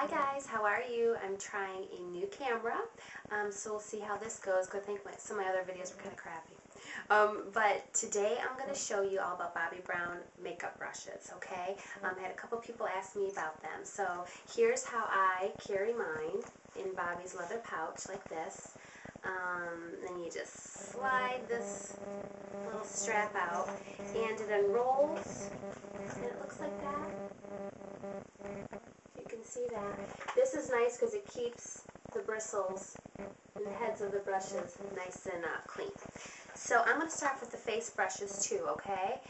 Hi guys, how are you? I'm trying a new camera, so we'll see how this goes. I think some of my other videos were kind of crappy. But today I'm going to show you all about Bobbi Brown makeup brushes, okay? I had a couple people ask me about them. So here's how I carry mine in Bobbi's leather pouch like this. Then you just slide this little strap out and it unrolls and it looks like that. You can see that. This is nice because it keeps the bristles and the heads of the brushes nice and clean. So I'm going to start with the face brushes too, okay?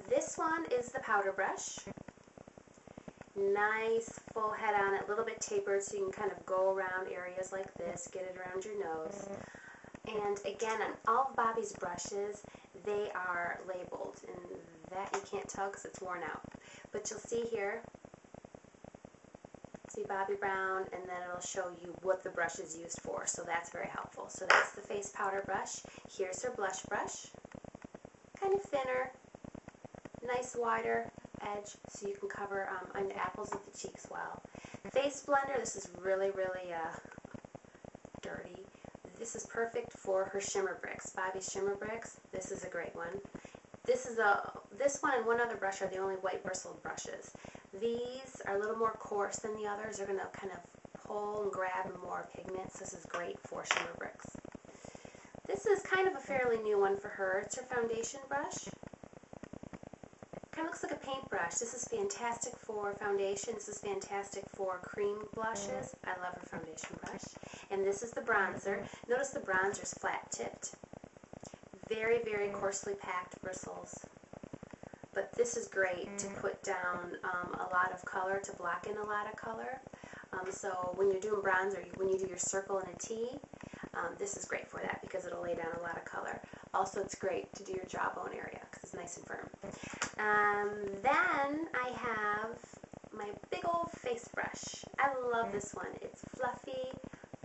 This one is the powder brush. Nice full head on it, a little bit tapered so you can kind of go around areas like this, get it around your nose. And again, on all of Bobbi's brushes, they are labeled, and that you can't tell because it's worn out. But you'll see here, see Bobbi Brown, and then it'll show you what the brush is used for, so that's very helpful. So that's the face powder brush. Here's her blush brush, kind of thinner, nice wider edge so you can cover on the apples of the cheeks well. Face blender, this is really dirty. This is perfect for her shimmer bricks. Bobbi's shimmer bricks, this is a great one. This one and one other brush are the only white bristled brushes. These are a little more coarse than the others. They're going to kind of pull and grab more pigments. This is great for shimmer bricks. This is kind of a fairly new one for her. It's her foundation brush. Kind of looks like a paintbrush. This is fantastic for foundation. This is fantastic for cream blushes. I love her foundation brush. And this is the bronzer. Notice the bronzer is flat tipped. Very coarsely packed bristles. But this is great to put down a lot of color, to block in a lot of color. So when you're doing bronzer, when you do your circle and a T, this is great for that because it'll lay down a lot of color. Also, it's great to do your jawbone area because it's nice and firm. Then I have my big old face brush. I love this one. It's fluffy,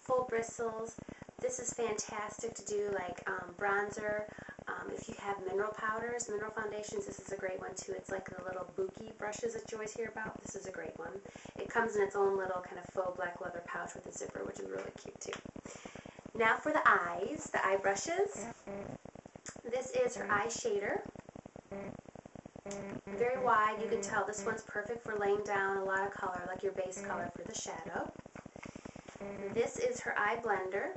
full bristles. This is fantastic to do like bronzer. If you have mineral powders, mineral foundations, this is a great one too. It's like the little bouquet brushes that you always hear about. This is a great one. It comes in its own little kind of faux black leather pouch with a zipper, which is really cute too. Now for the eyes, the eye brushes. This is her eye shader. Very wide, you can tell this one's perfect for laying down a lot of color, like your base color for the shadow. This is her eye blender.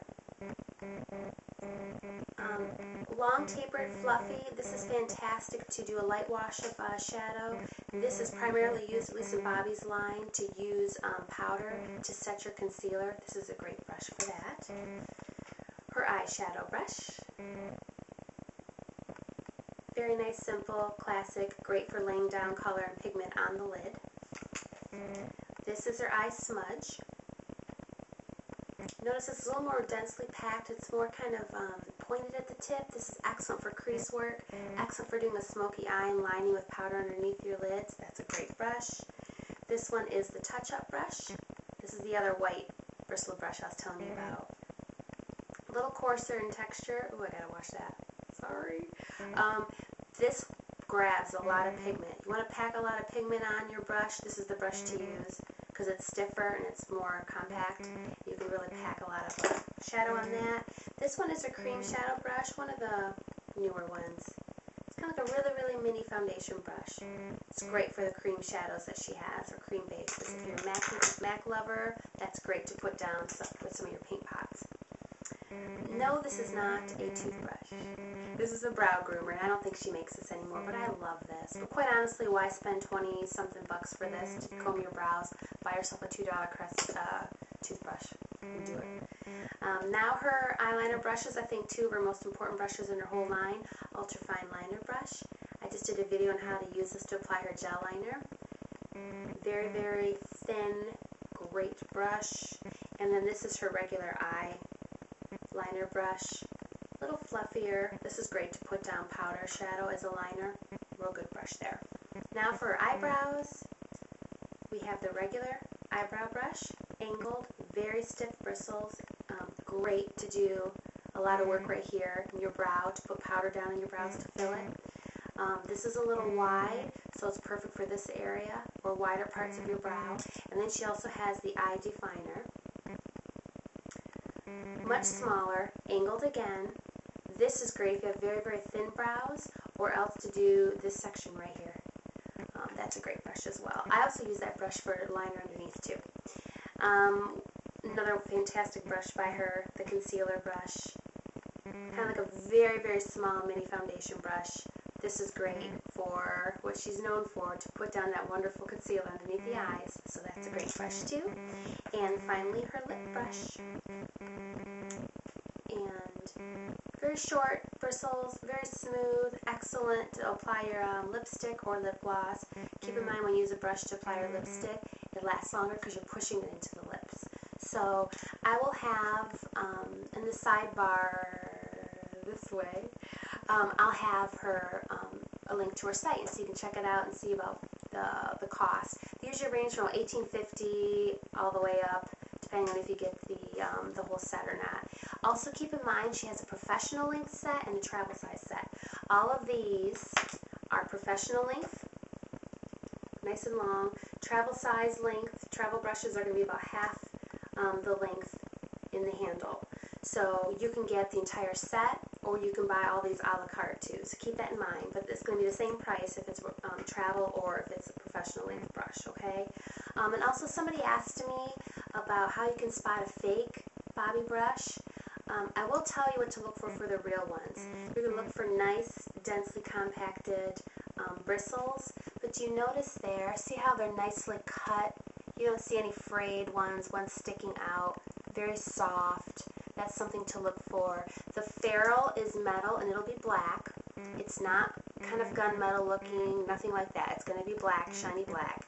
Long tapered fluffy. This is fantastic to do a light wash of shadow. This is primarily used, at least in Bobbi's line, to use powder to set your concealer. This is a great brush for that. Her eyeshadow brush. Very nice, simple, classic, great for laying down color and pigment on the lid. This is her eye smudge. Notice it's a little more densely packed. It's more kind of pointed at the tip. This is excellent for crease work, excellent for doing a smoky eye and lining with powder underneath your lids. That's a great brush. This one is the touch-up brush. This is the other white bristle brush I was telling you about. A little coarser in texture. Oh, I gotta wash that. Sorry. This grabs a lot of pigment. You want to pack a lot of pigment on your brush, this is the brush to use because it's stiffer and it's more compact. You can really pack a lot of shadow on that. This one is a cream shadow brush, one of the newer ones. It's kind of like a really mini foundation brush. It's great for the cream shadows that she has, or cream bases. If you're a MAC lover, that's great to put down with some of your paint pots. No, this is not a toothbrush. This is a brow groomer, and I don't think she makes this anymore, but I love this. But quite honestly, why spend 20-something bucks for this to comb your brows? Buy yourself a $2 Crest toothbrush and do it. Now her eyeliner brushes, I think two of her most important brushes in her whole line. Ultrafine liner brush. I just did a video on how to use this to apply her gel liner. Very thin, great brush. And then this is her regular eye liner brush, a little fluffier. This is great to put down powder shadow as a liner. Real good brush there. Now for her eyebrows, we have the regular eyebrow brush, angled, very stiff bristles, great to do a lot of work right here in your brow, to put powder down in your brows to fill it. This is a little wide, so it's perfect for this area or wider parts of your brow. And then she also has the eye definer. Much smaller, angled again. This is great if you have very, very thin brows, or else to do this section right here. That's a great brush as well. I also use that brush for liner underneath too. Another fantastic brush by her, the concealer brush. Kind of like a very, very small mini foundation brush. This is great for what she's known for, to put down that wonderful concealer underneath the eyes. So that's a great brush too. And finally, her lip brush. And very short bristles, very smooth, excellent to apply your lipstick or lip gloss. Keep in mind when you use a brush to apply your lipstick, it lasts longer because you're pushing it into the lips. So I will have, in the sidebar this way, I'll have her, a link to her site, and so you can check it out and see about the cost. They usually range from $18.50 all the way up, depending on if you get the whole set or not. Also keep in mind she has a professional length set and a travel size set. All of these are professional length, nice and long. Travel size length, travel brushes are going to be about half the length in the handle. So you can get the entire set, or you can buy all these a la carte too. So keep that in mind. But it's going to be the same price if it's travel or if it's a professional length brush, okay? And also somebody asked me about how you can spot a fake Bobbi brush. I will tell you what to look for the real ones. You're going to look for nice, densely compacted bristles. But do you notice there, see how they're nicely cut? You don't see any frayed ones sticking out. Very soft. That's something to look for. The ferrule is metal and it'll be black. It's not kind of gunmetal looking, nothing like that. It's going to be black, shiny black.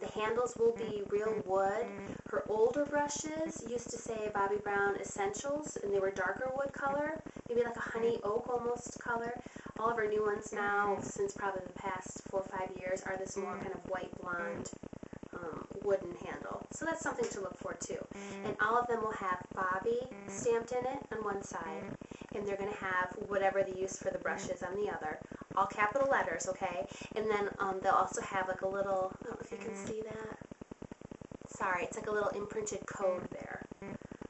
The handles will be real wood. Her older brushes used to say Bobbi Brown Essentials, and they were darker wood color, maybe like a honey oak almost color. All of her new ones now, since probably the past 4 or 5 years, are this more kind of white blonde wooden handle. So that's something to look for too. And all of them will have Bobbi stamped in it on one side, and they're going to have whatever they use for the brushes on the other. All capital letters, okay? And then they'll also have like a little, I don't know if you can see that. Sorry, it's like a little imprinted code there.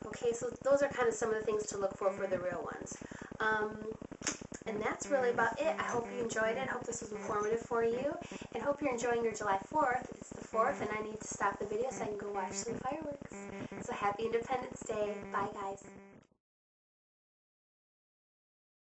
Okay, so those are kind of some of the things to look for the real ones. And that's really about it. I hope you enjoyed it. I hope this was informative for you. And hope you're enjoying your July 4th. It's the 4th, and I need to stop the video so I can go watch some fireworks. So happy Independence Day. Bye, guys.